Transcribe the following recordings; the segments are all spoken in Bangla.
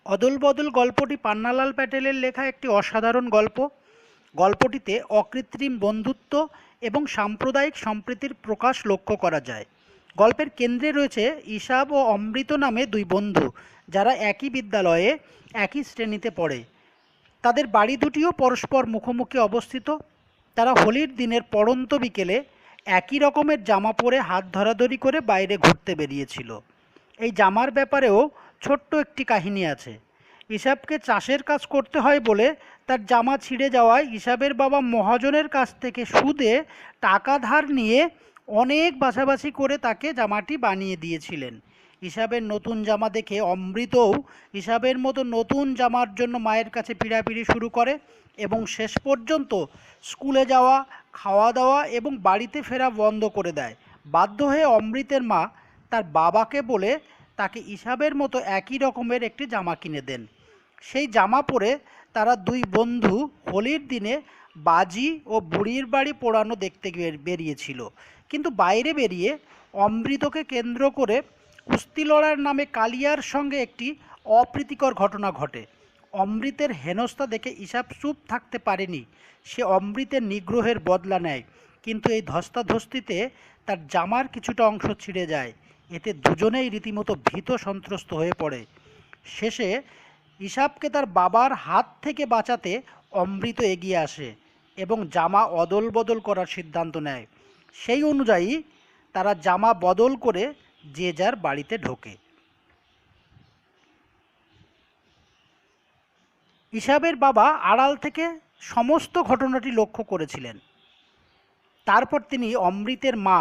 অদল বদল গল্পটি পান্নালাল প্যাটেলের লেখা একটি অসাধারণ গল্প। গল্পটিতে অকৃত্রিম বন্ধুত্ব এবং সাম্প্রদায়িক সম্প্রীতির প্রকাশ লক্ষ্য করা যায়। গল্পের কেন্দ্রে রয়েছে ঈশাব ও অমৃত নামে দুই বন্ধু, যারা একই বিদ্যালয়ে একই শ্রেণীতে পড়ে। তাদের বাড়ি দুটিও পরস্পর মুখোমুখি অবস্থিত। তারা হোলির দিনের পড়ন্ত বিকেলে একই রকমের জামা পরে হাত ধরাধরি করে বাইরে ঘুরতে বেরিয়েছিল। এই জামার ব্যাপারেও ছোট্ট একটি কাহিনী আছে। ইসাবকে চাষের কাজ করতে হয় বলে তার জামা ছিঁড়ে যাওয়ায় ইসাবের বাবা মহাজনের কাছ থেকে সুদে টাকা ধার নিয়ে অনেক বাছাবাছি করে তাকে জামাটি বানিয়ে দিয়েছিলেন। ইসাবের নতুন জামা দেখে অমৃতও ইসাবের মতো নতুন জামার জন্য মায়ের কাছে পিড়াপিড়ি শুরু করে এবং শেষ পর্যন্ত স্কুলে যাওয়া, খাওয়া দাওয়া এবং বাড়িতে ফেরা বন্ধ করে দেয়। বাধ্য হয়ে অমৃতের মা তার বাবাকে বলে তাকে ইসাবের মতো একই রকমের একটি জামা কিনে দেন। সেই জামা পরে তারা দুই বন্ধু হোলির দিনে বাজি ও বুড়ির বাড়ি পোড়ানো দেখতে বেরিয়েছিল। কিন্তু বাইরে বেরিয়ে অমৃতকে কেন্দ্র করে কুস্তি লড়ার নামে কালিয়ার সঙ্গে একটি অপ্রীতিকর ঘটনা ঘটে। অমৃতের হেনস্থা দেখে ইসাব চুপ থাকতে পারেনি। সে অমৃতের নিগ্রহের বদলা নেয়, কিন্তু এই ধস্তাধস্তিতে তার জামার কিছুটা অংশ ছিঁড়ে যায়। এতে দুজনেই রীতিমতো ভীত সন্ত্রস্ত হয়ে পড়ে। শেষে ইসাবকে তার বাবার হাত থেকে বাঁচাতে অমৃত এগিয়ে আসে এবং জামা অদল বদল করার সিদ্ধান্ত নেয়। সেই অনুযায়ী তারা জামা বদল করে যে যার বাড়িতে ঢোকে। ইসাবের বাবা আড়াল থেকে সমস্ত ঘটনাটি লক্ষ্য করেছিলেন। তারপর তিনি অমৃতের মা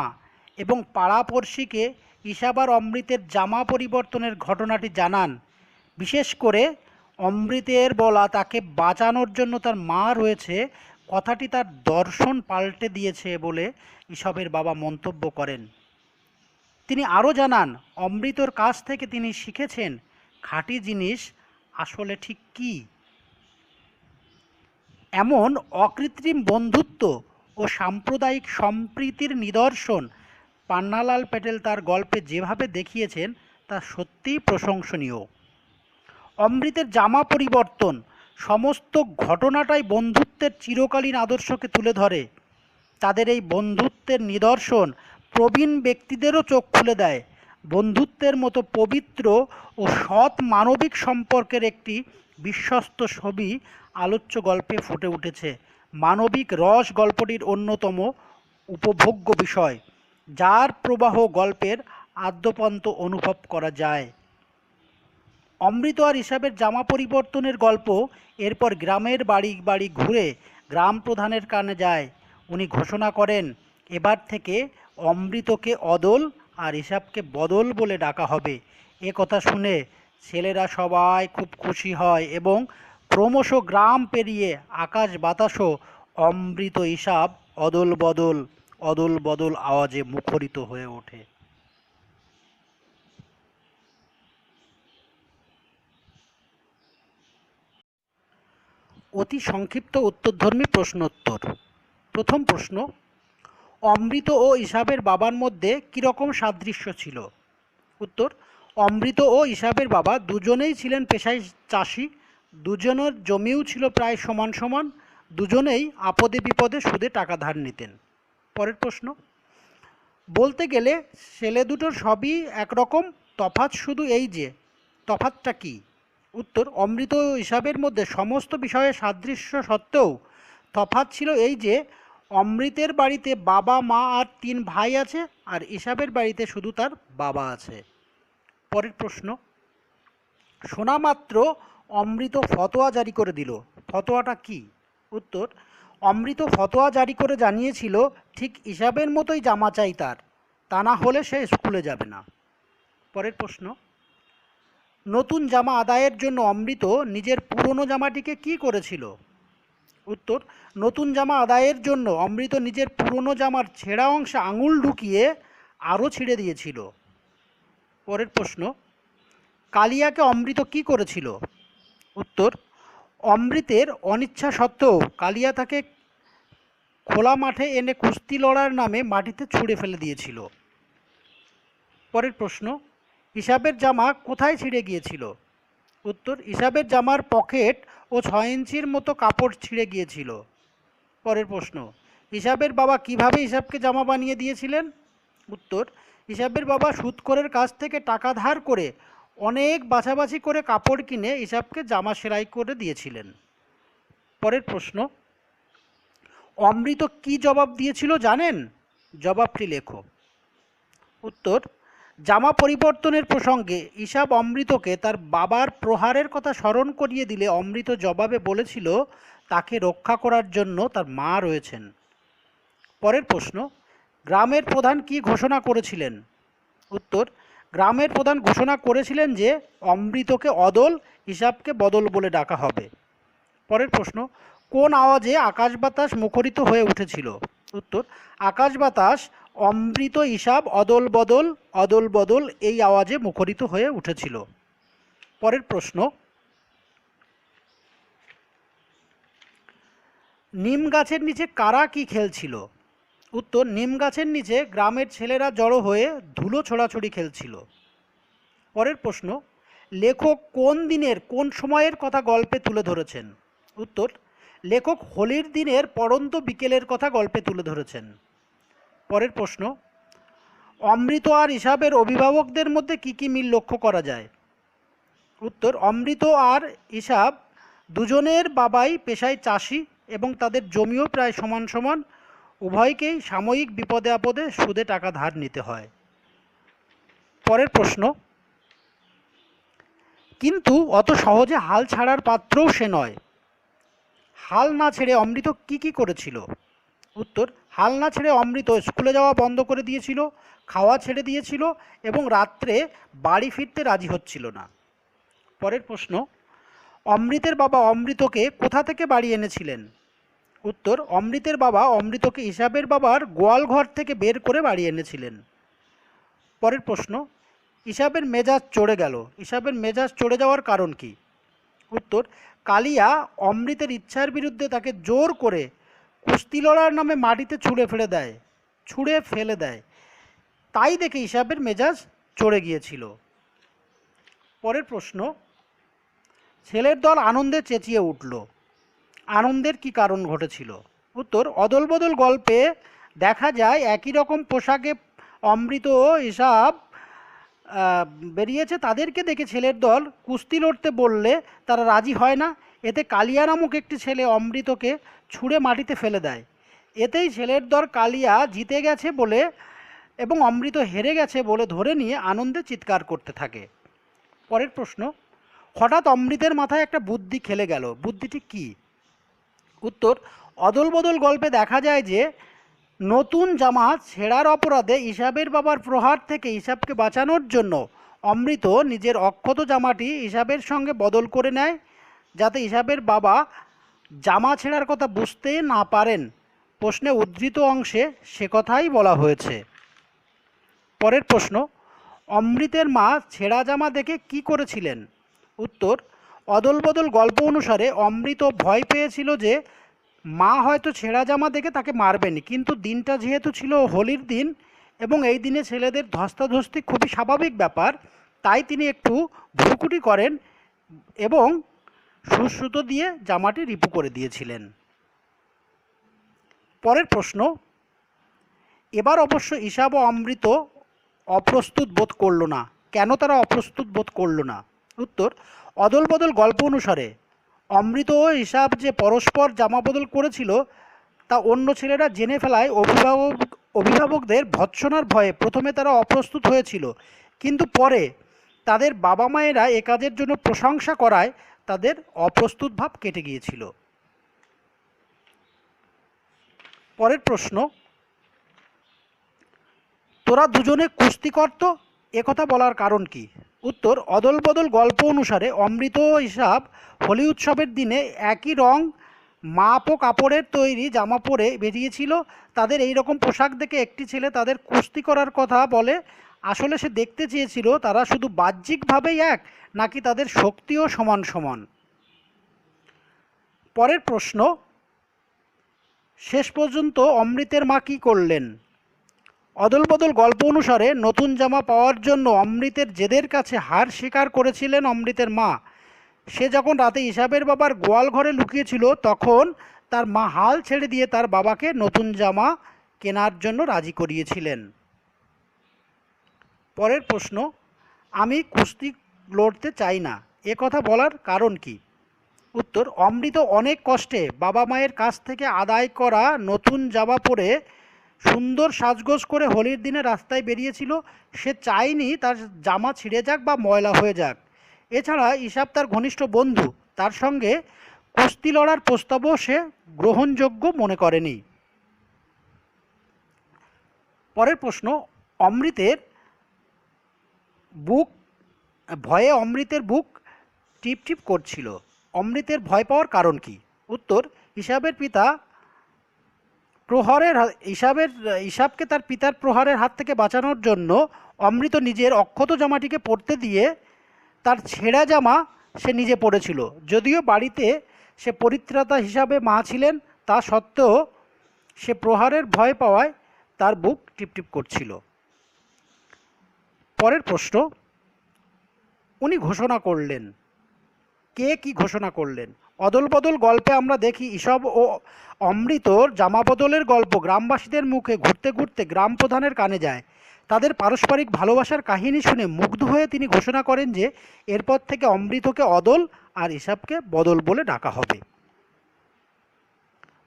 এবং পাড়াপড়শিকে ইসাব আর অমৃতের জামা পরিবর্তনের ঘটনাটি জানান। বিশেষ করে অমৃতের বলা তাকে বাঁচানোর জন্য তার মা রয়েছে কথাটি তার দর্শন পাল্টে দিয়েছে বলে ইসাবের বাবা মন্তব্য করেন। তিনি আরও জানান, অমৃতর কাছ থেকে তিনি শিখেছেন খাঁটি জিনিস আসলে ঠিক কী। এমন অকৃত্রিম বন্ধুত্ব ও সাম্প্রদায়িক সম্প্রীতির নিদর্শন পান্নালাল প্যাটেল তার গল্পে যেভাবে দেখিয়েছেন তা সত্যিই প্রশংসনীয়। অমৃতের জামা পরিবর্তন সমস্ত ঘটনাটাই বন্ধুত্বের চিরকালীন আদর্শকে তুলে ধরে। তাদের এই বন্ধুত্বের নিদর্শন প্রবীণ ব্যক্তিদেরও চোখ খুলে দেয়। বন্ধুত্বের মতো পবিত্র ও সৎ মানবিক সম্পর্কের একটি বিশ্বস্ত ছবি আলোচ্য গল্পে ফুটে উঠেছে। মানবিক রস গল্পটির অন্যতম উপভোগ্য বিষয়, যার প্রবাহ গল্পের আদ্যপান্ত অনুভব করা যায়। অমৃত আর ইসাবের জামা পরিবর্তনের গল্প এরপর গ্রামের বাড়ি বাড়ি ঘুরে গ্রাম প্রধানের কানে যায়। উনি ঘোষণা করেন, এবার থেকে অমৃতকে অদল আর ইসাবকে বদল বলে ডাকা হবে। এ কথা শুনে ছেলেরা সবাই খুব খুশি হয় এবং ক্রমশ গ্রাম পেরিয়ে আকাশ বাতাসও অমৃত ইসাব অদল বদল আওয়াজে মুখরিত হয়ে ওঠে। অতি সংক্ষিপ্ত উত্তরধর্মী প্রশ্নোত্তর। প্রথম প্রশ্ন, অমৃত ও ইসাবের বাবার মধ্যে কীরকম সাদৃশ্য ছিল? উত্তর, অমৃত ও ইসাবের বাবা দুজনেই ছিলেন পেশায় চাষি। দুজনের জমিও ছিল প্রায় সমান সমান। দুজনেই আপদে বিপদে সুদে টাকা ধার নিতেন। পরের প্রশ্ন, বলতে গেলে ছেলে দুটোর সবই একরকম, তফাৎ শুধু এই যে, তফাৎটা কী? উত্তর, অমৃত ও ইসাবের মধ্যে সমস্ত বিষয়ে সাদৃশ্য সত্ত্বেও তফাৎ ছিল এই যে, অমৃতের বাড়িতে বাবা, মা আর 3 ভাই আছে, আর ইসাবের বাড়িতে শুধু তার বাবা আছে। পরের প্রশ্ন, শোনা মাত্র অমৃত ফতোয়া জারি করে দিল, ফতোয়াটা কী? উত্তর, অমৃত ফতোয়া জারি করে জানিয়েছিল ঠিক ইসাবের মতোই জামা চাই তার, তা না হলে সে স্কুলে যাবে না। পরের প্রশ্ন, নতুন জামা আদায়ের জন্য অমৃত নিজের পুরনো জামাটিকে কী করেছিল? উত্তর, নতুন জামা আদায়ের জন্য অমৃত নিজের পুরনো জামার ছেঁড়া অংশে আঙুল ঢুকিয়ে আরও ছিঁড়ে দিয়েছিল। পরের প্রশ্ন, কালিয়াকে অমৃত কী করেছিল? উত্তর, অমৃতের অনিচ্ছা সত্ত্বেও কালিয়া তাকে খোলা মাঠে এনে কুস্তি লড়ার নামে মাটিতে ছুঁড়ে ফেলে দিয়েছিল। পরের প্রশ্ন, ইসাবের জামা কোথায় ছিঁড়ে গিয়েছিল? উত্তর, ইসাবের জামার পকেট ও 6 ইঞ্চির মতো কাপড় ছিঁড়ে গিয়েছিল। পরের প্রশ্ন, ইসাবের বাবা কিভাবে ইসাবকে জামা বানিয়ে দিয়েছিলেন? উত্তর, ইসাবের বাবা সুদখোরের কাছ থেকে টাকা ধার করে অনেক বাছাবাছি করে কাপড় কিনে ইসাবকে জামা সেলাই করে দিয়েছিলেন। পরের প্রশ্ন, অমৃত কি জবাব দিয়েছিল জানেন? জবাবটি লেখো। উত্তর, জামা পরিবর্তনের প্রসঙ্গে ইসাব অমৃতকে তার বাবার প্রহারের কথা স্মরণ করিয়ে দিলে অমৃত জবাবে বলেছিল তাকে রক্ষা করার জন্য তার মা রয়েছেন। পরের প্রশ্ন, গ্রামের প্রধান কি ঘোষণা করেছিলেন? উত্তর, গ্রামের প্রধান ঘোষণা করেছিলেন যে অমৃতকে অদল, ইসাবকে বদল বলে ডাকা হবে। পরের প্রশ্ন, কোন আওয়াজে আকাশ বাতাস মুখরিত হয়ে উঠেছিল? উত্তর, আকাশ বাতাস অমৃত ইসাব অদল বদল অদল বদল এই আওয়াজে মুখরিত হয়ে উঠেছিল। পরের প্রশ্ন, নিম গাছের নিচে কারা কি খেলছিল? উত্তর, নিম গাছের নিচে গ্রামের ছেলেরা জড়ো হয়ে ধুলো ছোড়াছড়ি খেলছিল। পরের প্রশ্ন, লেখক কোন দিনের কোন সময়ের কথা গল্পে তুলে ধরেছেন? উত্তর, লেখক হোলির দিনের পড়ন্ত বিকেলের কথা গল্পে তুলে ধরেছেন। পরের প্রশ্ন, অমৃত আর ইসাবের অভিভাবকদের মধ্যে কি কি মিল লক্ষ্য করা যায়? উত্তর, অমৃত আর ইসাব দুজনের বাবাই পেশায় চাষি এবং তাদের জমিও প্রায় সমান সমান। উভয়কেই সাময়িক বিপদে আপদে সুদে টাকা ধার নিতে হয়। পরের প্রশ্ন, কিন্তু অত সহজে হাল ছাড়ার পাত্রও সে নয়। হাল না ছেড়ে অমৃত কি কি করেছিল? উত্তর, হাল না ছেড়ে অমৃত স্কুলে যাওয়া বন্ধ করে দিয়েছিল, খাওয়া ছেড়ে দিয়েছিল এবং রাত্রে বাড়ি ফিরতে রাজি হচ্ছিল না। পরের প্রশ্ন, অমৃতের বাবা অমৃতকে কোথা থেকে বাড়ি এনেছিলেন? উত্তর, অমৃতের বাবা অমৃতকে ইসাবের বাবার গোয়াল ঘর থেকে বের করে বাড়ি এনেছিলেন। পরের প্রশ্ন, ইসাবের মেজাজ চড়ে গেল। ইসাবের মেজাজ চড়ে যাওয়ার কারণ কি? উত্তর, কালিয়া অমৃতের ইচ্ছার বিরুদ্ধে তাকে জোর করে কুস্তি লড়ার নামে মাটিতে ছুঁড়ে ফেলে দেয়। তাই দেখে ইসাবের মেজাজ চড়ে গিয়েছিল। পরের প্রশ্ন, ছেলের দল আনন্দে চেঁচিয়ে উঠল। আনন্দের কি কারণ ঘটেছিল? উত্তর, অদল বদল গল্পে দেখা যায় একই রকম পোশাকে অমৃত ও ইসাব বেরিয়েছে, তাদেরকে দেখে ছেলের দল কুস্তি লড়তে বললে তারা রাজি হয় না। এতে কালিয়া নামক একটি ছেলে অমৃতকে ছুঁড়ে মাটিতে ফেলে দেয়। এতেই ছেলের দল কালিয়া জিতে গেছে বলে এবং অমৃত হেরে গেছে বলে ধরে নিয়ে আনন্দে চিৎকার করতে থাকে। পরের প্রশ্ন, হঠাৎ অমৃতের মাথায় একটা বুদ্ধি খেলে গেল। বুদ্ধিটি কি? উত্তর, অদল বদল গল্পে দেখা যায় যে নতুন জামা ছেঁড়ার অপরাধে ইসাবের বাবার প্রহার থেকে ইসাবকে বাঁচানোর জন্য অমৃত নিজের অক্ষত জামাটি ইসাবের সঙ্গে বদল করে নেয়, যাতে ইসাবের বাবা জামা ছেঁড়ার কথা বুঝতে না পারেন। প্রশ্নে উদ্ধৃত অংশে সে কথাই বলা হয়েছে। পরের প্রশ্ন, অমৃতের মা ছেঁড়া জামা দেখে কি করেছিলেন? উত্তর, অদল বদল গল্প অনুসারে অমৃত ভয় পেয়েছিল যে মা হয়তো ছেঁড়া জামা দেখে তাকে মারবেন, কিন্তু দিনটা যেহেতু ছিল হোলির দিন এবং এই দিনে ছেলেদের ধস্তাধস্তি খুবই স্বাভাবিক ব্যাপার, তাই তিনি একটু ভ্রুকুটি করেন এবং সুসুতো দিয়ে জামাটি রিপু করে দিয়েছিলেন। পরের প্রশ্ন, এবার অবশ্য ইসাব ও অমৃত অপ্রস্তুত বোধ করল না। কেন তারা অপ্রস্তুত বোধ করল না? উত্তর, অদল বদল গল্প অনুসারে অমৃত ও ইসাব যে পরস্পর জামা বদল করেছিল তা অন্য ছেলেরা জেনে ফেলায় অভিভাবকদের ভৎসনার ভয়ে প্রথমে তারা অপ্রস্তুত হয়েছিল, কিন্তু পরে তাদের বাবা মায়েরা এ কাজের জন্য প্রশংসা করায় তাদের অপ্রস্তুত ভাব কেটে গিয়েছিল। পরের প্রশ্ন, তোরা দুজনে কুস্তি করত, একথা বলার কারণ কি? উত্তর, অদল বদল গল্প অনুসারে অমৃত ও ইসাব হোলি উৎসবের দিনে একই রং মাপ ও কাপড়ের তৈরি জামা পরে বেরিয়েছিল। তাদের এই রকম পোশাক দেখে একটি ছেলে তাদের কুস্তি করার কথা বলে। আসলে সে দেখতে চেয়েছিল তারা শুধু বাহ্যিকভাবেই এক, নাকি তাদের শক্তিও সমান সমান। পরের প্রশ্ন, শেষ পর্যন্ত অমৃতের মা কী করলেন? অদল বদল গল্প অনুসারে নতুন জামা পাওয়ার জন্য অমৃতের জেদের কাছে হার স্বীকার করেছিলেন অমৃতের মা। সে যখন রাতে ইসাবের বাবার গোয়াল ঘরে লুকিয়েছিল তখন তার মা হাল ছেড়ে দিয়ে তার বাবাকে নতুন জামা কেনার জন্য রাজি করিয়েছিলেন। পরের প্রশ্ন, আমি কুস্তি লড়তে চাই না, এ কথা বলার কারণ কি? উত্তর, অমৃত অনেক কষ্টে বাবা মায়ের কাছ থেকে আদায় করা নতুন জামা পরে সুন্দর সাজগোজ করে হোলির দিনে রাস্তায় বেরিয়েছিল। সে চায়নি তার জামা ছিঁড়ে যাক বা ময়লা হয়ে যাক। এছাড়া ইসাব তার ঘনিষ্ঠ বন্ধু, তার সঙ্গে কুস্তি লড়ার প্রস্তাবও সে গ্রহণযোগ্য মনে করেনি। পরের প্রশ্ন, অমৃতের বুক অমৃতের বুক টিপ টিপ করছিল। অমৃতের ভয় পাওয়ার কারণ কি? উত্তর, ইসাবের পিতা ইসাবকে তার পিতার প্রহারের হাত থেকে বাঁচানোর জন্য অমৃত নিজের অক্ষত জামাটিকে পরতে দিয়ে তার ছেঁড়া জামা সে নিজে পরেছিল। যদিও বাড়িতে সে পরিত্রাতা হিসাবে মা ছিলেন, তা সত্ত্বেও সে প্রহারের ভয় পাওয়ায় তার বুক টিপটিপ করছিল। পরের প্রশ্ন, উনি ঘোষণা করলেন, কে কি ঘোষণা করলেন? অদল বদল গল্পে আমরা দেখি ইসব ও অমৃতর জামা বদলের গল্প গ্রামবাসীদের মুখে ঘুরতে ঘুরতে গ্রাম প্রধানের কানে যায়। তাদের পারস্পরিক ভালোবাসার কাহিনী শুনে মুগ্ধ হয়ে তিনি ঘোষণা করেন যে এরপর থেকে অমৃতকে অদল আর ইসাবকে বদল বলে ডাকা হবে।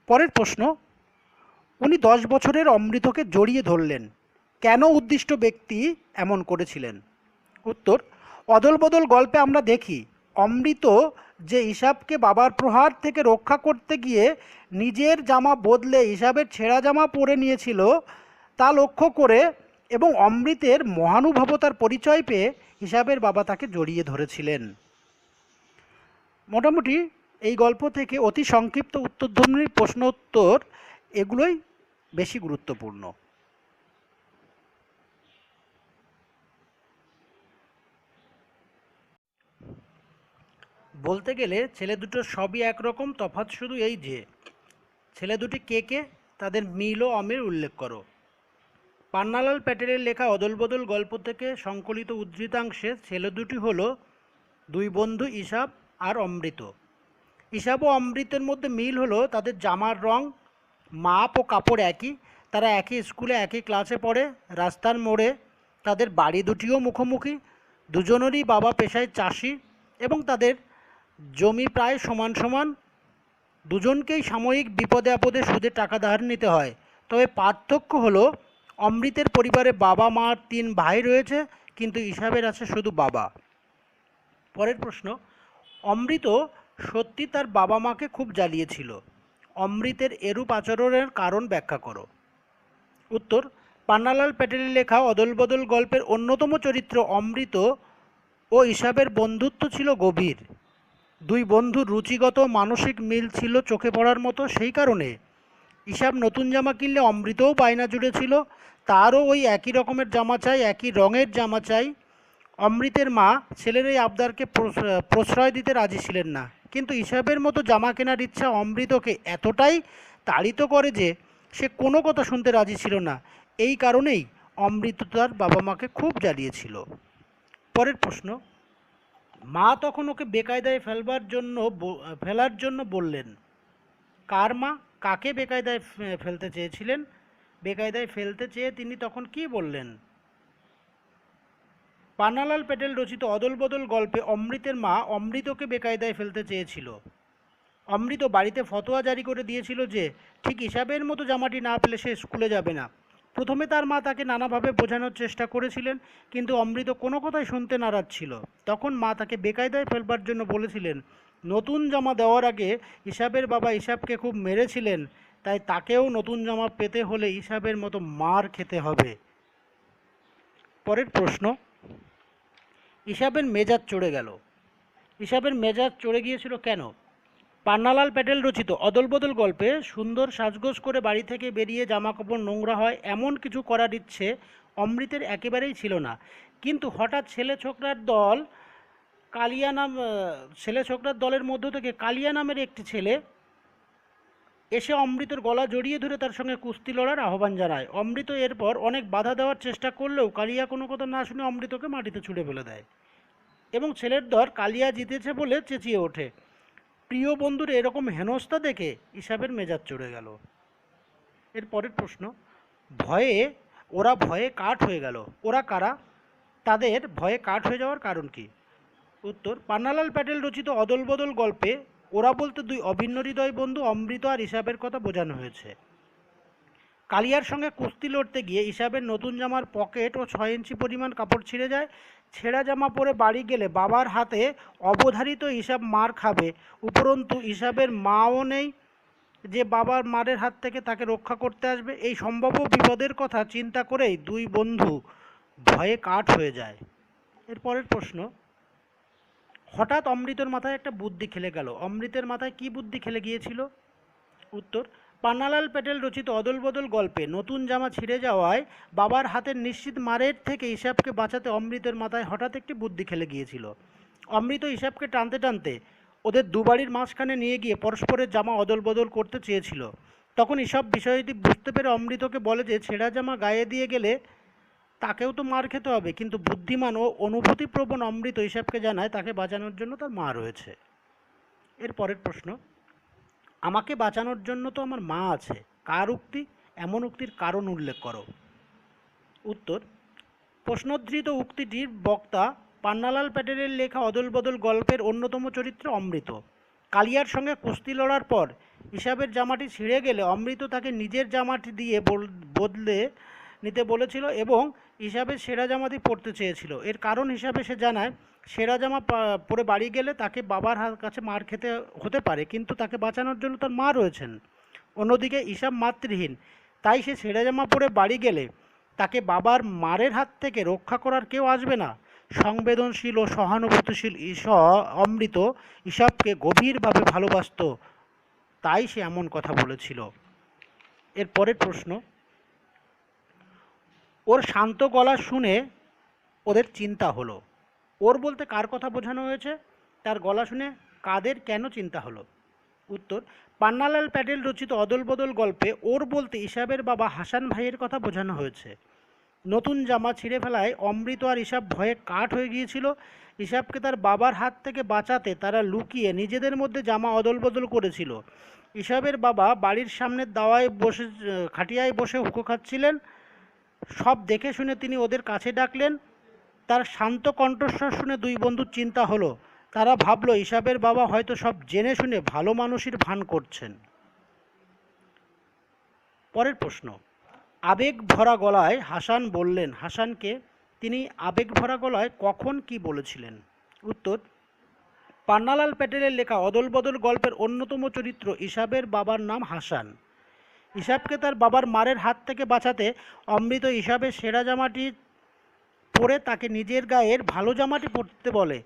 পরের প্রশ্ন, উনি 10 বছরের অমৃতকে জড়িয়ে ধরলেন, কেন উদ্দিষ্ট ব্যক্তি এমন করেছিলেন? উত্তর, অদল বদল গল্পে আমরা দেখি অমৃত যে ইসাবকে বাবার প্রহার থেকে রক্ষা করতে গিয়ে নিজের জামা বদলে ইসাবের ছেঁড়া জামা পরে নিয়েছিল, তা লক্ষ্য করে এবং অমৃতের মহানুভবতার পরিচয় পেয়ে ইসাবের বাবা তাকে জড়িয়ে ধরেছিলেন। মোটামুটি এই গল্প থেকে অতি সংক্ষিপ্ত উত্তরধ্বনির প্রশ্ন উত্তর এগুলোই বেশি গুরুত্বপূর্ণ। বলতে গেলে ছেলে দুটোর সবই একরকম, তফাৎ শুধু এই যে ছেলে দুটি কে কে, তাদের মিল ও অমিল উল্লেখ করো। পান্নালাল প্যাটেলের লেখা অদল বদল গল্প থেকে সংকলিত উদ্ধৃতাংশে ছেলে দুটি হলো দুই বন্ধু ইসাব আর অমৃত। ইসাব ও অমৃতের মধ্যে মিল হলো তাদের জামার রং, মাপ ও কাপড় একই, তারা একই স্কুলে একই ক্লাসে পড়ে, রাস্তার মোড়ে তাদের বাড়ি দুটিও মুখোমুখি, দুজনেরই বাবা পেশায় চাষি এবং তাদের জমি প্রায় সমান সমান। দুজনকেই সাময়িক বিপদে আপদে সুদে টাকা ধার নিতে হয়। তবে পার্থক্য হলো অমৃতের পরিবারে বাবা মা 3 ভাই রয়েছে, কিন্তু ইসাবের আছে শুধু বাবা। পরের প্রশ্ন, অমৃত সত্যি তার বাবা মাকে খুব জ্বালিয়েছিল, অমৃতের এরূপ আচরণের কারণ ব্যাখ্যা করো। উত্তর, পান্নালাল প্যাটেলের লেখা অদল বদল গল্পের অন্যতম চরিত্র অমৃত ও ইসাবের বন্ধুত্ব ছিল গভীর। দুই বন্ধুর রুচিগত মানসিক মিল ছিল চোখে পড়ার মতো। সেই কারণে ইসাব নতুন জামা কিনলে অমৃতও বায়না জুড়েছিল, তারও ওই একই রকমের জামা চাই, একই রঙের জামা চাই। অমৃতের মা ছেলের এই আবদারকে প্রশ্রয় দিতে রাজি ছিলেন না, কিন্তু ইসাবের মতো জামা কেনার ইচ্ছা অমৃতকে এতটাই তাড়িত করে যে সে কোনো কথা শুনতে রাজি ছিল না। এই কারণেই অমৃত তার বাবা মাকে খুব জ্বালিয়েছিল। পরের প্রশ্ন, মা তখন ওকে বেকায়দায় ফেলার জন্য বললেন। কার মা কাকে বেকায়দায় ফেলতে চেয়েছিলেন? বেকায়দায় ফেলতে চেয়ে তিনি তখন কি বললেন? পান্নালাল প্যাটেল রচিত অদল বদল গল্পে অমৃতের মা অমৃতকে বেকায়দায় ফেলতে চেয়েছিল। অমৃত বাড়িতে ফতোয়া জারি করে দিয়েছিল যে ঠিক ইসাবের মতো জামাটি না পেলে সে স্কুলে যাবে না। প্রথমে তার মা তাকে নানাভাবে বোঝানোর চেষ্টা করেছিলেন, কিন্তু অমৃত কোনো কথাই শুনতে নারাজ ছিল। তখন মা তাকে বেকায়দায় ফেলবার জন্য বলেছিলেন, নতুন জামা দেওয়ার আগে ইসাবের বাবা ইসাবকে খুব মেরেছিলেন, তাই তাকেও নতুন জামা পেতে হলে ইসাবের মতো মার খেতে হবে। পরের প্রশ্ন, ইসাবের মেজাজ চড়ে গেল। ইসাবের মেজাজ চড়ে গিয়েছিল কেন? পান্নালাল প্যাটেল রচিত অদল বদল গল্পে সুন্দর সাজগোজ করে বাড়ি থেকে বেরিয়ে জামাকাপড় নোংরা হয় এমন কিছু করার ইচ্ছে অমৃতের একেবারেই ছিল না। কিন্তু হঠাৎ ছেলে ছোকরার দলের মধ্য থেকে কালিয়া নামের একটি ছেলে এসে অমৃতর গলা জড়িয়ে ধরে তার সঙ্গে কুস্তি লড়ার আহ্বান জানায়। অমৃত এরপর অনেক বাধা দেওয়ার চেষ্টা করলেও কালিয়া কোনো কথা না শুনে অমৃতকে মাটিতে ছুঁড়ে ফেলে দেয়। এবং ছেলের দর কালিয়া জিতেছে বলে চেঁচিয়ে ওঠে। প্রিয় বন্ধুর এরকম হেনস্থা দেখে ইসাবের মেজাজ চড়ে গেল। এর পরের প্রশ্ন, ভয়ে ভয়ে কাঠ হয়ে গেল। ওরা কারা? তাদের ভয়ে কাঠ হয়ে যাওয়ার কারণ কি? উত্তর, পান্নালাল প্যাটেল রচিত অদল বদল গল্পে ওরা বলতে দুই অভিন্ন হৃদয় বন্ধু অমৃত আর ইসাবের কথা বোঝানো হয়েছে। কালিয়ার সঙ্গে কুস্তি লড়তে গিয়ে ইসাবের নতুন জামার পকেট ও 6 ইঞ্চি পরিমাণ কাপড় ছিঁড়ে যায়। ছেঁড়া জামা পরে বাড়ি গেলে বাবার হাতে অবধারিত ইসাব মার খাবে। উপরন্তু ইসাবের মাও নেই যে বাবার মারের হাত থেকে তাকে রক্ষা করতে আসবে। এই সম্ভাব্য বিপদের কথা চিন্তা করেই দুই বন্ধু ভয়ে কাঠ হয়ে যায়। এর পরের প্রশ্ন, হঠাৎ অমৃতর মাথায় একটা বুদ্ধি খেলে গেল। অমৃতের মাথায় কি বুদ্ধি খেলে গিয়েছিল? উত্তর, পান্নালাল প্যাটেল রচিত অদল বদল গল্পে নতুন জামা ছিঁড়ে যাওয়ায় বাবার হাতের নিশ্চিত মারের থেকে ইসাবকে বাঁচাতে অমৃতের মাথায় হঠাৎ একটি বুদ্ধি খেলে গিয়েছিল। অমৃত ইসাবকে টানতে টানতে ওদের দুবাড়ির মাঝখানে নিয়ে গিয়ে পরস্পরের জামা অদল বদল করতে চেয়েছিল। তখন ইসাব বিষয়টি বুঝতে পেরে অমৃতকে বলে যে ছেঁড়া জামা গায়ে দিয়ে গেলে তাকেও তো মার খেতে হবে, কিন্তু বুদ্ধিমান ও অনুভূতিপ্রবণ অমৃত ইসাবকে জানায় তাকে বাঁচানোর জন্য তার মা রয়েছে। এর পরের প্রশ্ন, আমাকে বাঁচানোর জন্য তো আমার মা আছে, কার উক্তি? এমন উক্তির কারণ উল্লেখ করো। উত্তর, প্রশ্নোদ্ধৃত উক্তিটির বক্তা পান্নালাল প্যাটেলের লেখা অদল বদল গল্পের অন্যতম চরিত্র অমৃত। কালিয়ার সঙ্গে কুস্তি লড়ার পর ইসাবের জামাটি ছিঁড়ে গেলে অমৃত তাকে নিজের জামাটি দিয়ে বদলে নিতে বলেছিল এবং ইসাবের সেরা জামাটি পরতে চেয়েছিল। এর কারণ হিসাবে সে জানায় সেরা জামা পরে বাড়ি গেলে তাকে বাবার কাছে মার খেতে হতে পারে, কিন্তু তাকে বাঁচানোর জন্য তার মা রয়েছেন। অন্যদিকে ইসাব মাতৃহীন, তাই সে সেরা জামা পরে বাড়ি গেলে তাকে বাবার মারের হাত থেকে রক্ষা করার কেউ আসবে না। সংবেদনশীল ও সহানুভূতিশীল অমৃত ইসাবকে গভীরভাবে ভালোবাসত, তাই সে এমন কথা বলেছিল। এর পরের প্রশ্ন, ওর শান্ত গলা শুনে ওদের চিন্তা হলো। ওর বলতে কার কথা বোঝানো হয়েছে? তার গলা শুনে কাদের কেন চিন্তা হলো? উত্তর, পান্নালাল প্যাটেল রচিত অদল বদল গল্পে ওর বলতে ইসাবের বাবা হাসান ভাইয়ের কথা বোঝানো হয়েছে। নতুন জামা ছিঁড়ে ফেলায় অমৃত আর ইসাব ভয়ে কাঠ হয়ে গিয়েছিল। ইসাবকে তার বাবার হাত থেকে বাঁচাতে তারা লুকিয়ে নিজেদের মধ্যে জামা অদল বদল করেছিল। ইসাবের বাবা বাড়ির সামনের খাটিয়ায় বসে হুঁকো খাচ্ছিলেন। সব দেখে শুনে তিনি ওদের কাছে ডাকলেন। তার শান্ত কণ্ঠস্বর শুনে দুই বন্ধুর চিন্তা হলো। তারা ভাবলো ইসাবের বাবা হয়তো সব জেনে শুনে ভালো মানুষের ভান করছেন। পরের প্রশ্ন, আবেগ ভরা গলায় হাসান বললেন হাসানকে তিনি আবেগ ভরা গলায় কখন কি বলেছিলেন? উত্তর, পান্নালাল প্যাটেলের লেখা অদল বদল গল্পের অন্যতম চরিত্র ইসাবের বাবার নাম হাসান। ইসাবকে তার বাবার মারের হাত থেকে বাঁচাতে অমৃত ইসাবের সেরা জামাটি পরে তাকে নিজের গায়ের ভালো জামাটি পরতে বলে।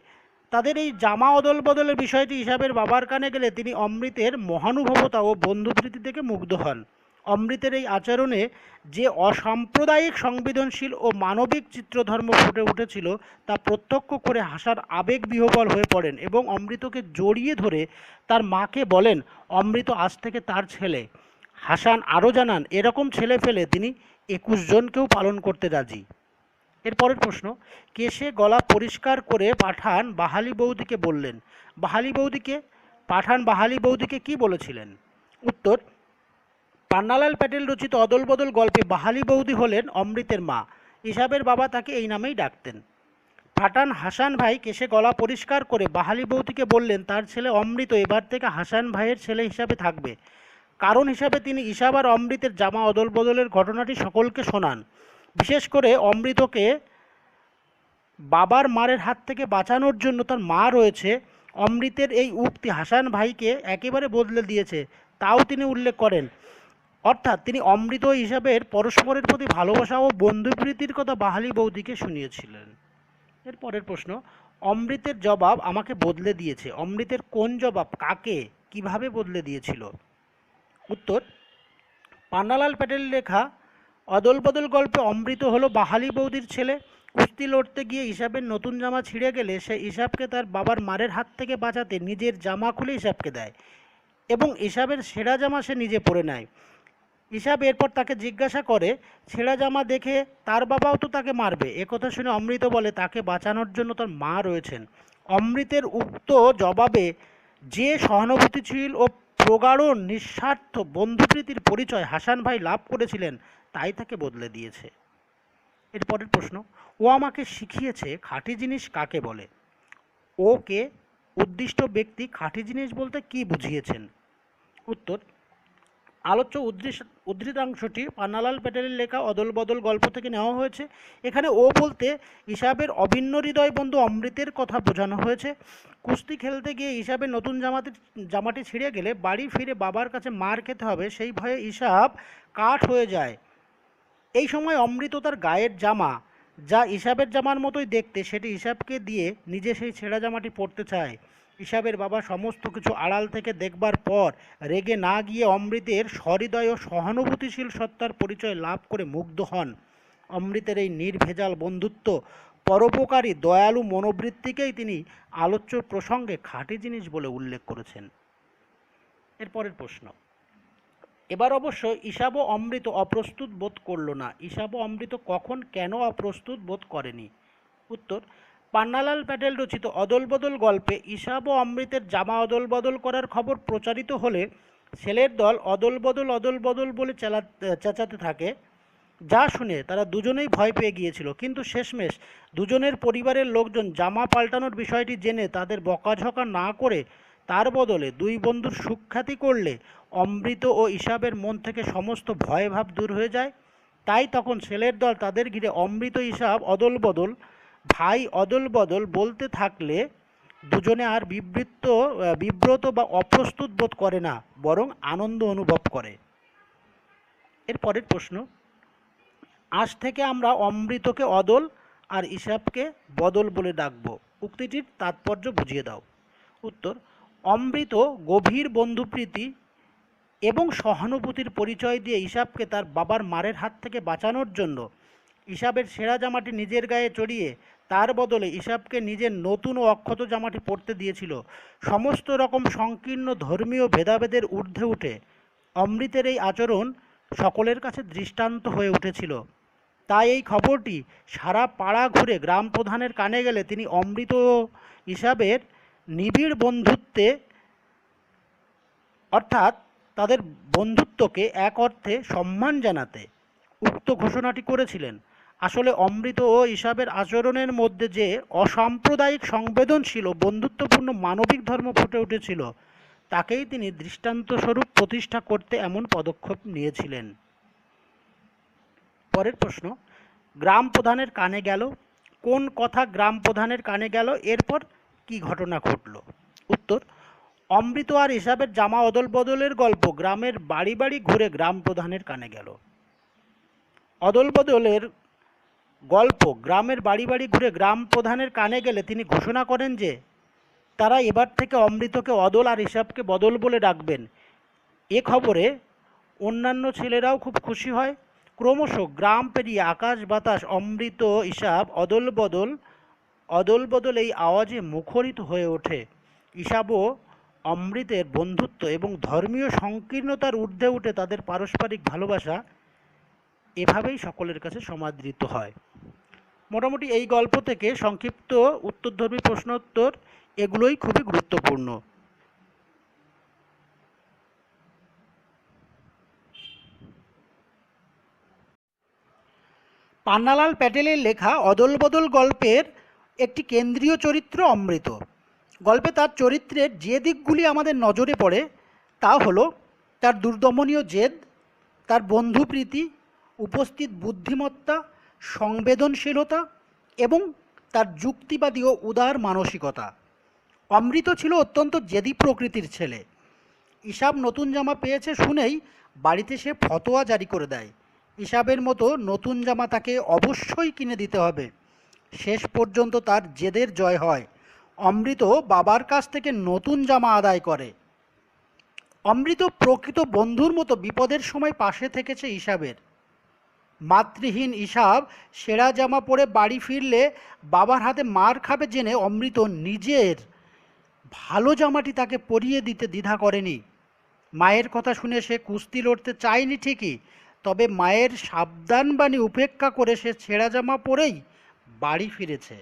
তাদের এই জামা অদল বদলের বিষয়টি ইসাবের বাবার কানে গেলে তিনি অমৃতের মহানুভবতা ও বন্ধুপ্রীতি থেকে মুগ্ধ হন। অমৃতের এই আচরণে যে অসাম্প্রদায়িক সংবেদনশীল ও মানবিক চিত্রধর্ম ফুটে উঠেছিল তা প্রত্যক্ষ করে হাসান আবেগ বিহ্বল হয়ে পড়েন এবং অমৃতকে জড়িয়ে ধরে তার মাকে বলেন অমৃত আজ থেকে তার ছেলে। হাসান আরও জানান এরকম ছেলে ফেলে তিনি 21 জনকেও পালন করতে রাজি। এরপরের প্রশ্ন, কেশে গলা পরিষ্কার করে পাঠান বাহালি বৌদিকে বললেন। পাঠান বাহালি বৌদিকে কি বলেছিলেন? উত্তর, পান্নালাল প্যাটেল রচিত অদল বদল গল্পে বাহালি বৌদি হলেন অমৃতের মা। ইসাবের বাবা তাকে এই নামেই ডাকতেন। পাঠান হাসান ভাই কেশে গলা পরিষ্কার করে বাহালি বৌদিকে বললেন তার ছেলে অমৃত এবার থেকে হাসান ভাইয়ের ছেলে হিসাবে থাকবে। কারণ হিসাবে তিনি ইসাব আর অমৃতের জামা অদল বদলের ঘটনাটি সকলকে শোনান। বিশেষ করে অমৃতকে বাবার মারের হাত থেকে বাঁচানোর জন্য তার মা রয়েছে। অমৃতের এই উক্তি হাসান ভাইকে একেবারে বদলে দিয়েছে, তাও তিনি উল্লেখ করেন। অর্থাৎ তিনি অমৃত ইসাবের পরস্পরের প্রতি ভালোবাসা ও বন্ধুপ্রীতির কথা বাহালি বৌদিকে শুনিয়েছিলেন। এর পরের প্রশ্ন, অমৃতের জবাব আমাকে বদলে দিয়েছে। অমৃতের কোন জবাব কাকে কিভাবে বদলে দিয়েছিল? উত্তর, পান্নালাল প্যাটেল লেখা অদল বদল গল্পে অমৃত হলো বাহালি বৌদির ছেলে। কুস্তি লড়তে গিয়ে ইসাবের নতুন জামা ছিঁড়ে গেলে সে ইসাবকে তার বাবার মারের হাত থেকে বাঁচাতে নিজের জামা খুলে ইসাবকে দেয় এবং ইসাবের সেরা জামা সে নিজে পরে নেয়। ঈশাব এরপর তাকে জিজ্ঞাসা করে, ছেঁড়া জামা দেখে তার বাবাও তো তাকে মারবে। একথা শুনে অমৃত বলে তাকে বাঁচানোর জন্য তার মা রয়েছেন। অমৃতের উক্ত জবাবে যে সহানুভূতিশীল ও প্রগাঢ় নিঃস্বার্থ বন্ধুপ্রীতির পরিচয় হাসান ভাই লাভ করেছিলেন তাই তাকে বদলে দিয়েছে। এর পরের প্রশ্ন, ও আমাকে শিখিয়েছে খাঁটি জিনিস কাকে বলে? ও কে? উদ্দিষ্ট ব্যক্তি খাঁটি জিনিস বলতে কি বুঝিয়েছেন? উত্তর, আলোচ্য উদ্ধৃতাংশটি পান্নালাল প্যাটেলের লেখা অদল বদল গল্প থেকে নেওয়া হয়েছে। এখানে ও বলতে ঈশাবের অভিন্ন হৃদয় বন্ধু অমৃতের কথা বোঝানো হয়েছে। কুস্তি খেলতে গিয়ে ঈশাবের নতুন জামাটি ছিঁড়ে গেলে বাড়ি ফিরে বাবার কাছে মার খেতে হবে সেই ভয়ে ঈশাব কাঠ হয়ে যায়। এই সময় অমৃত তার গায়ের জামা, যা ঈশাবের জামার মতোই দেখতে, সেটি ঈশাবকে দিয়ে নিজে সেই ছেঁড়া জামাটি পরতে চায়। ঈশাবের বাবা সমস্ত কিছু আড়াল থেকে দেখবার পর রেগে না গিয়ে অমৃতের সহৃদয় ও সহানুভূতিশীল সত্তার পরিচয় লাভ করে মুগ্ধ হন। অমৃতের এই নির্ভেজাল বন্ধুত্ব, পরোপকারী দয়ালু মনোবৃত্তিকেই তিনি আলোচ্য প্রসঙ্গে খাঁটি জিনিস বলে উল্লেখ করেছেন। এরপরের প্রশ্ন, এবার অবশ্য ঈশাব ও অমৃত অপ্রস্তুত বোধ করল না। ঈশাব ও অমৃত কখন কেন অপ্রস্তুত বোধ করেনি? উত্তর, পান্নালাল প্যাটেল রচিত অদল বদল গল্পে ঈশাব ও অমৃতের জামা অদল বদল করার খবর প্রচারিত হলে ছেলের দল অদল বদল বলে চেঁচাতে থাকে, যা শুনে তারা দুজনেই ভয় পেয়ে গিয়েছিল। কিন্তু শেষমেশ দুজনের পরিবারের লোকজন জামা পাল্টানোর বিষয়টি জেনে তাদের বকাঝকা না করে তার বদলে দুই বন্ধুর সুখ্যাতি করলে অমৃত ও ঈশাবের মন থেকে সমস্ত ভয়ভাব দূর হয়ে যায়। তাই তখন ছেলের দল তাদের ঘিরে অমৃত ঈশাব ভাই অদল বদল বলতে থাকলে দুজনে আর বিব্রত বা অপ্রস্তুত বোধ করে না, বরং আনন্দ অনুভব করে। এর পরের প্রশ্ন, আজ থেকে আমরা অমৃতকে অদল আর ঈশাবকে বদল বলে ডাকব। উক্তিটির তাৎপর্য বুঝিয়ে দাও। উত্তর, অমৃত গভীর বন্ধুপ্রীতি এবং সহানুভূতির পরিচয় দিয়ে ঈশাবকে তার বাবার মারের হাত থেকে বাঁচানোর জন্য ঈশাবের ছেঁড়া জামাটি নিজের গায়ে চড়িয়ে তার বদলে ঈশাবকে নিজের নতুন ও অক্ষত জামাটি পরতে দিয়েছিল। সমস্ত রকম সংকীর্ণ ধর্মীয় ভেদাভেদের ঊর্ধ্বে উঠে অমৃতের এই আচরণ সকলের কাছে দৃষ্টান্ত হয়ে উঠেছিল। তাই এই খবরটি সারা পাড়া ঘুরে গ্রাম প্রধানের কানে গেলে তিনি অমৃত ও ঈশাবের নিবিড় বন্ধুত্বে, অর্থাৎ তাদের বন্ধুত্বকে এক অর্থে সম্মান জানাতে উক্ত ঘোষণাটি করেছিলেন। আসলে অমৃত ও ঈশাবের আচরণের মধ্যে যে অসাম্প্রদায়িক সংবেদনশীল ও বন্ধুত্বপূর্ণ মানবিক ধর্ম ফুটে উঠেছিল তাকেই তিনি দৃষ্টান্তস্বরূপ প্রতিষ্ঠা করতে এমন পদক্ষেপ নিয়েছিলেন। পরের প্রশ্ন, গ্রাম প্রধানের কানে গেল। কোন কথা গ্রাম প্রধানের কানে গেল? এরপর কি ঘটনা ঘটল? উত্তর, অমৃত আর ঈশাবের জামা অদল বদলের গল্প গ্রামের বাড়ি বাড়ি ঘুরে গ্রাম প্রধানের কানে গেল। অদল বদলের গল্প গ্রামের বাড়ি বাড়ি ঘুরে গ্রাম প্রধানের কানে গেলে তিনি ঘোষণা করেন যে তারা এবার থেকে অমৃতকে অদল আর ঈশাবকে বদল বলে ডাকবেন। এ খবরে অন্যান্য ছেলেরাও খুব খুশি হয়। ক্রমশ গ্রাম পেরিয়ে আকাশ বাতাস অমৃত ঈশাব অদল বদল এই আওয়াজে মুখরিত হয়ে ওঠে। ঈশাবও অমৃতের বন্ধুত্ব এবং ধর্মীয় সংকীর্ণতার ঊর্ধ্বে উঠে তাদের পারস্পরিক ভালোবাসা এভাবেই সকলের কাছে সমাদৃত হয়। মোটামুটি এই গল্প থেকে সংক্ষিপ্ত উত্তরধর্মী প্রশ্নোত্তর এগুলোই খুবই গুরুত্বপূর্ণ। পান্নালাল প্যাটেলের লেখা অদল বদল গল্পের একটি কেন্দ্রীয় চরিত্র অমৃত। গল্পে তার চরিত্রের যে দিকগুলি আমাদের নজরে পড়ে তা হলো তার দুর্দমনীয় জেদ, তার বন্ধুপ্রীতি, উপস্থিত বুদ্ধিমত্তা, সংবেদনশীলতা এবং তার যুক্তিবাদী ও উদার মানসিকতা। অমৃত ছিল অত্যন্ত জেদি প্রকৃতির ছেলে। ঈশাব নতুন জামা পেয়েছে শুনেই বাড়িতে সে ফতোয়া জারি করে দেয়, ঈশাবের মতো নতুন জামা তাকে অবশ্যই কিনে দিতে হবে। শেষ পর্যন্ত তার জেদের জয় হয়। অমৃত বাবার কাছ থেকে নতুন জামা আদায় করে। অমৃত প্রকৃত বন্ধুর মতো বিপদের সময় পাশে থেকেছে ঈশাবের। মাতৃহীন ঈশাব ছেঁড়া জামা পরে বাড়ি ফিরলে বাবার হাতে মার খাবে জেনে অমৃত নিজের ভালো জামাটি তাকে পরিয়ে দিতে দ্বিধা করেনি। মায়ের কথা শুনে সে কুস্তি লড়তে চায়নি ঠিকই, তবে মায়ের সাবধানবাণী উপেক্ষা করে সে ছেঁড়া জামা পরেই বাড়ি ফিরেছে।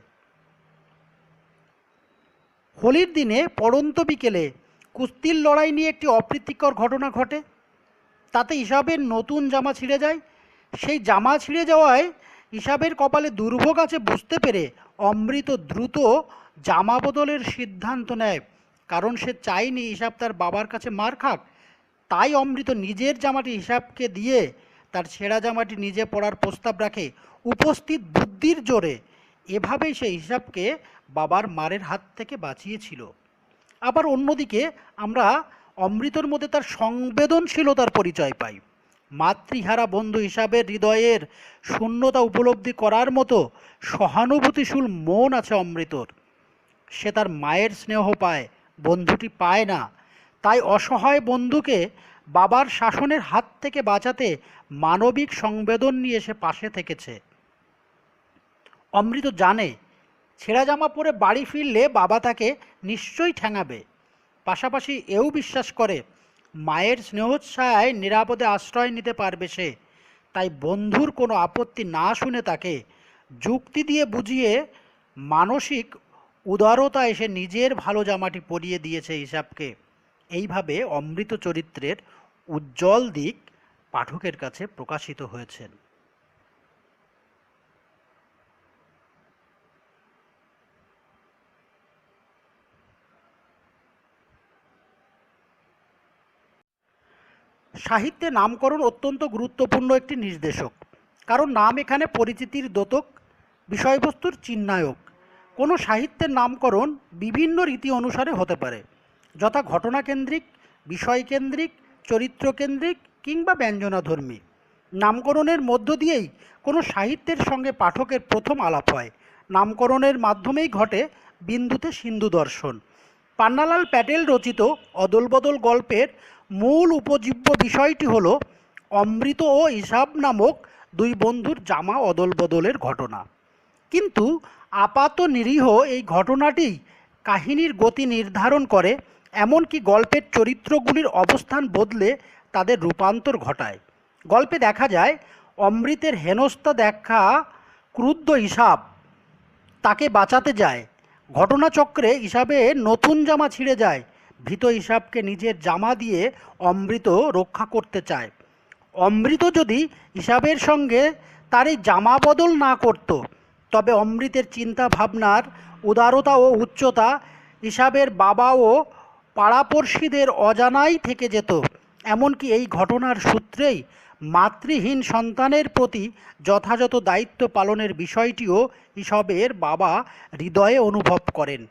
হোলির দিনে পড়ন্ত বিকেলে কুস্তির লড়াই নিয়ে একটি অপ্রীতিকর ঘটনা ঘটে। তাতে ইসাবের নতুন জামা ছিঁড়ে যায়। সেই জামা ছিঁড়ে যাওয়ায় ইসাবের কপালে দুর্ভোগ আছে বুঝতে পেরে অমৃত দ্রুত জামা বদলের সিদ্ধান্ত নেয়, কারণ সে চায়নি ইসাব তার বাবার কাছে মার খাক। তাই অমৃত নিজের জামাটি ইসাবকে দিয়ে তার ছেঁড়া জামাটি নিজে পরার প্রস্তাব রাখে উপস্থিত বুদ্ধির জোরে। এভাবেই সে ইসাবকে বাবার মারের হাত থেকে বাঁচিয়েছিল। আবার অন্যদিকে আমরা অমৃতর মধ্যে তার সংবেদনশীলতার পরিচয় পাই। মাতৃহারা বন্ধু হিসাবে হৃদয়ের শূন্যতা উপলব্ধি করার মতো সহানুভূতিশীল মন আছে অমৃতর। সে তার মায়ের স্নেহ পায়, বন্ধুটি পায় না। তাই অসহায় বন্ধুকে বাবার শাসনের হাত থেকে বাঁচাতে মানবিক সংবেদন নিয়ে সে পাশে থেকেছে। অমৃত জানে ছেঁড়া জামা পরে বাড়ি ফিরলে বাবা তাকে নিশ্চয়ই ঠ্যাঙাবে। পাশাপাশি এও বিশ্বাস করে মায়ের স্নেহোচ্ছায় নিরাপদে আশ্রয় নিতে পারবে সে। তাই বন্ধুর কোনো আপত্তি না শুনে তাকে যুক্তি দিয়ে বুঝিয়ে মানসিক উদারতা এসে নিজের ভালো জামাটি পরিয়ে দিয়েছে হিসাবকে। এইভাবে অমৃত চরিত্রের উজ্জ্বল দিক পাঠকের কাছে প্রকাশিত হয়েছেন। সাহিত্যে নামকরণ অত্যন্ত গুরুত্বপূর্ণ একটি নির্দেশক, কারণ নাম এখানে পরিচিতির দ্যোতক, বিষয়বস্তুর চিহ্নায়ক। কোনো সাহিত্যের নামকরণ বিভিন্ন রীতি অনুসারে হতে পারে, যথা ঘটনাকেন্দ্রিক, বিষয়কেন্দ্রিক, চরিত্রকেন্দ্রিক কিংবা ব্যঞ্জনাধর্মী। নামকরণের মধ্য দিয়েই কোনো সাহিত্যের সঙ্গে পাঠকের প্রথম আলাপ হয়। নামকরণের মাধ্যমেই ঘটে বিন্দুতে সিন্ধু দর্শন। পান্নালাল প্যাটেল রচিত অদলবদল গল্পের মূল উপজীব্য বিষয়টি হল অমৃত ও ইসাব নামক দুই বন্ধুর জামা অদলবদলের ঘটনা। কিন্তু আপাত নিরীহ এই ঘটনাটি কাহিনীর গতি নির্ধারণ করে, এমনকি গল্পের চরিত্রগুলির অবস্থান বদলে তাদের রূপান্তর ঘটায়। গল্পে দেখা যায় অমৃতের হেনস্থা দেখা ক্রুদ্ধ ইসাব তাকে বাঁচাতে যায়। ঘটনাচক্রে ইসাবের নতুন জামা ছিঁড়ে যায়। ভীত ইসাবকে নিজের জামা দিয়ে অমৃত রক্ষা করতে চায়। অমৃত যদি ইসাবের সঙ্গে তার এই জামা বদল না করত, তবে অমৃতের চিন্তা ভাবনার উদারতা ও উচ্চতা ইসাবের বাবা ও পাড়াপড়শিদের অজানাই থেকে যেত। এমনকি এই ঘটনার সূত্রেই মাতৃহীন সন্তানের প্রতি যথাযথ দায়িত্ব পালনের বিষয়টিও ইসাবের বাবা হৃদয়ে অনুভব করেন।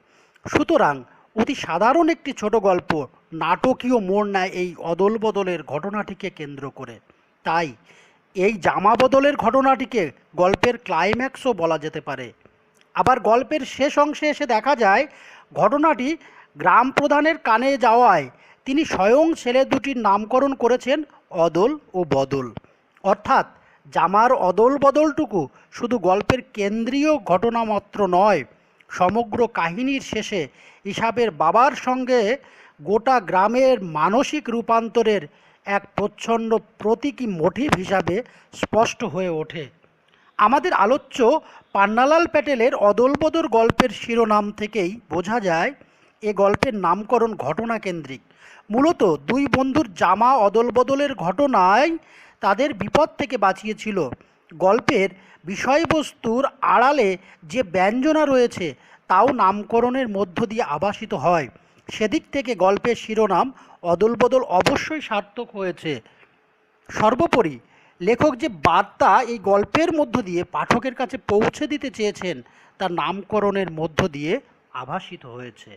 সুতরাং অতি সাধারণ একটি ছোট গল্প নাটকীয় মোড় নেয় এই অদল বদলের ঘটনাটিকে কেন্দ্র করে। তাই এই জামা বদলের ঘটনাটিকে গল্পের ক্লাইম্যাক্সও বলা যেতে পারে। আবার গল্পের শেষ অংশে এসে দেখা যায় ঘটনাটি গ্রাম প্রধানের কানে যাওয়ায় তিনি স্বয়ং ছেলে দুটির নামকরণ করেছেন অদল ও বদল। অর্থাৎ জামার অদল বদলটুকু শুধু গল্পের কেন্দ্রীয় ঘটনা মাত্র নয়, সমগ্র কাহিনীর শেষে ইসাবের বাবার সঙ্গে গোটা গ্রামের মানসিক রূপান্তরের এক প্রচ্ছন্ন প্রতীকী মোটিভ হিসাবে স্পষ্ট হয়ে ওঠে। আমাদের আলোচ্য পান্নালাল প্যাটেলের অদলবদল গল্পের শিরোনাম থেকেই বোঝা যায় এ গল্পের নামকরণ ঘটনা কেন্দ্রিক। মূলত দুই বন্ধুর জামা অদলবদলের ঘটনায় তাদের বিপদ থেকে বাঁচিয়েছিল। গল্পের বিষয়বস্তুর আড়ালে যে ব্যঞ্জনা রয়েছে তাও নামকরণের মধ্য দিয়ে আভাসিত হয়। সেদিক থেকে গল্পের শিরোনাম অদলবদল অবশ্যই সার্থক হয়েছে। সর্বোপরি লেখক যে বার্তা এই গল্পের মধ্য দিয়ে পাঠকের কাছে পৌঁছে দিতে চেয়েছেন তা নামকরণের মধ্য দিয়ে আভাসিত হয়েছে।